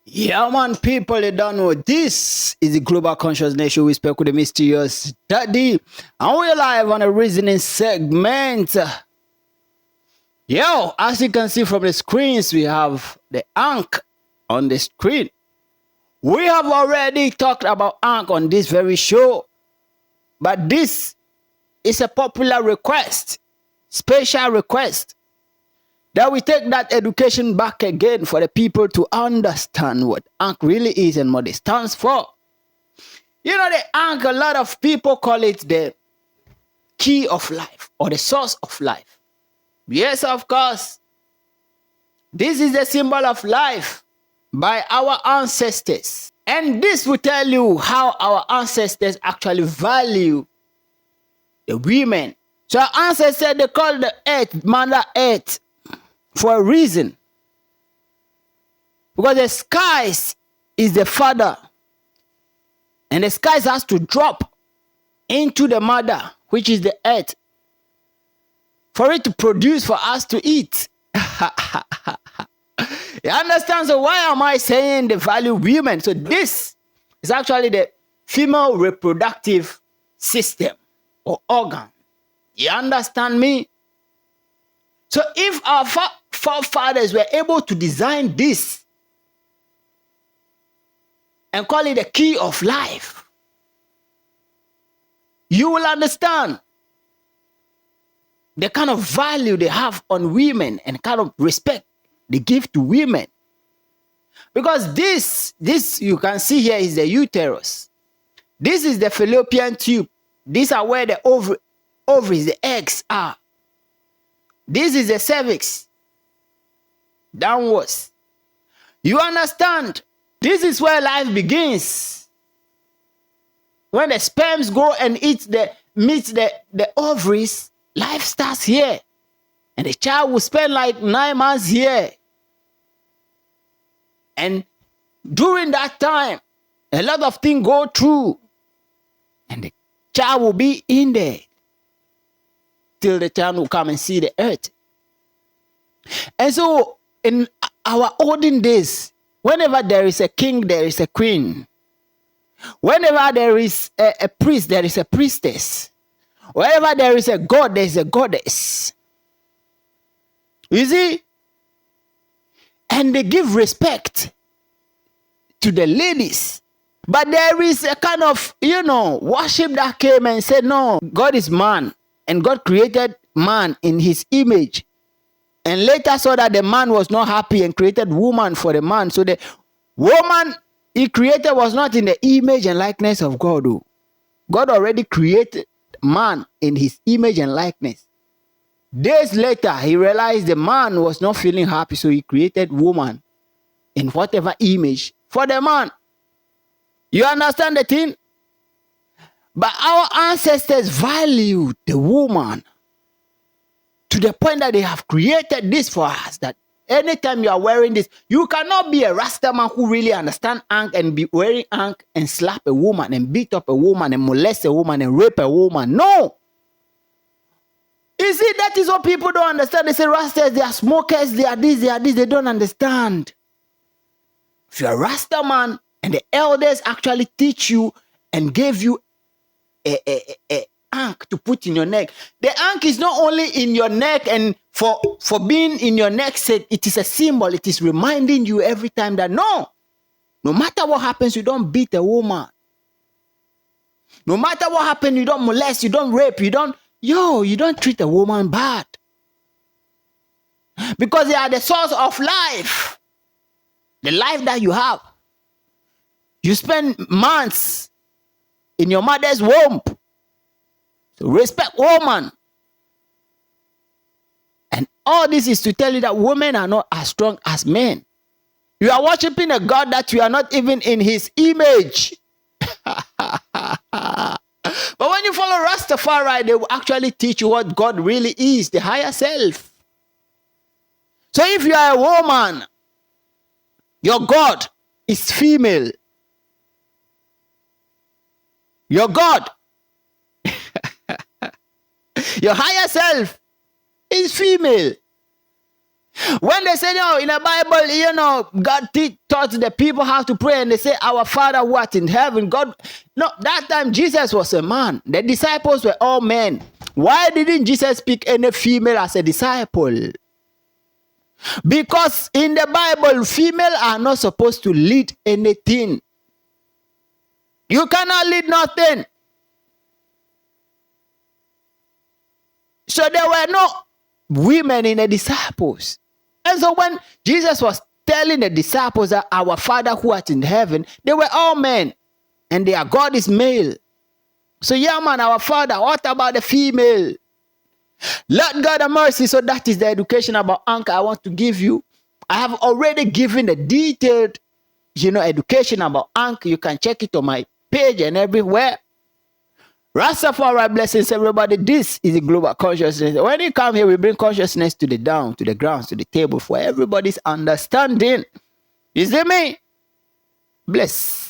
Yeah, man, people, you don't know. This is the Global Conscious Nation. We speak with the mysterious daddy. And we're live on a reasoning segment. Yo, as you can see from the screens, we have the Ankh on the screen. We have already talked about Ankh on this very show. But this is a popular request, special request, that we take that education back again for the people to understand what Ankh really is and what it stands for. You know, the Ankh, a lot of people call it the key of life or the source of life. Yes, of course. This is the symbol of life by our ancestors. And this will tell you how our ancestors actually value the women. So our ancestors, they call the earth, Mother Earth, for a reason. Because the skies is the father. And the skies has to drop into the mother, which is the earth, for it to produce for us to eat. You understand? So why am I saying the value women? So this is actually the female reproductive system or organ. You understand me? So if our forefathers were able to design this and call it the key of life, you will understand the kind of value they have on women and kind of respect they give to women. Because this you can see here is the uterus. This is the fallopian tube. These are where the ovaries, the eggs are. This is the cervix, downwards. You understand? This is where life begins. When the sperms go and meet the ovaries, life starts here. And the child will spend like 9 months here. And during that time, a lot of things go through. And the child will be in there till the child will come and see the earth. And so in our olden days, whenever there is a king, there is a queen. Whenever there is a priest, there is a priestess. Wherever there is a god, there is a goddess. You see? And they give respect to the ladies. But there is a kind of, worship that came and said, no, God is man. And God created man in his image. And later saw that the man was not happy and created woman for the man. So the woman he created was not in the image and likeness of God. God already created man in his image and likeness. Days later, he realized the man was not feeling happy. So he created woman in whatever image for the man. You understand the thing? But our ancestors valued the woman to the point that they have created this for us, that anytime you are wearing this, you cannot be a Rasta man who really understands Ankh and be wearing Ankh and slap a woman and beat up a woman and molest a woman and rape a woman. No. You see, that is what people don't understand. They say Rastas, they are smokers, they are this, they don't understand. If you're a Rasta man and the elders actually teach you and gave you a Ankh to put in your neck. The Ankh is not only in your neck, and for being in your neck, it is a symbol. It is reminding you every time that no matter what happens, you don't beat a woman. No matter what happens, you don't molest, you don't rape, you don't treat a woman bad. Because they are the source of life. The life that you have. You spend months in your mother's womb. So respect woman. And all this is to tell you that women are not as strong as men. You are worshiping a God that you are not even in his image. But when you follow Rastafari, they will actually teach you what God really is, the higher self. So if you are a woman, your God is female. Your God, your higher self is female. When they say, in the Bible, God taught the people how to pray, and they say, our Father who art in heaven, God. No, that time Jesus was a man. The disciples were all men. Why didn't Jesus pick any female as a disciple? Because in the Bible, female are not supposed to lead anything. You cannot lead nothing. So there were no women in the disciples. And so when Jesus was telling the disciples that our Father who art in heaven, they were all men. And their God is male. So yeah, man, our Father, what about the female? Lord God have mercy. So that is the education about Ankh I want to give you. I have already given a detailed, education about Ankh. You can check it on my page and everywhere. Rastafari blessings, everybody. This is the global consciousness. When you come here, we bring consciousness to the down, to the ground, to the table for everybody's understanding. You see me? Bless.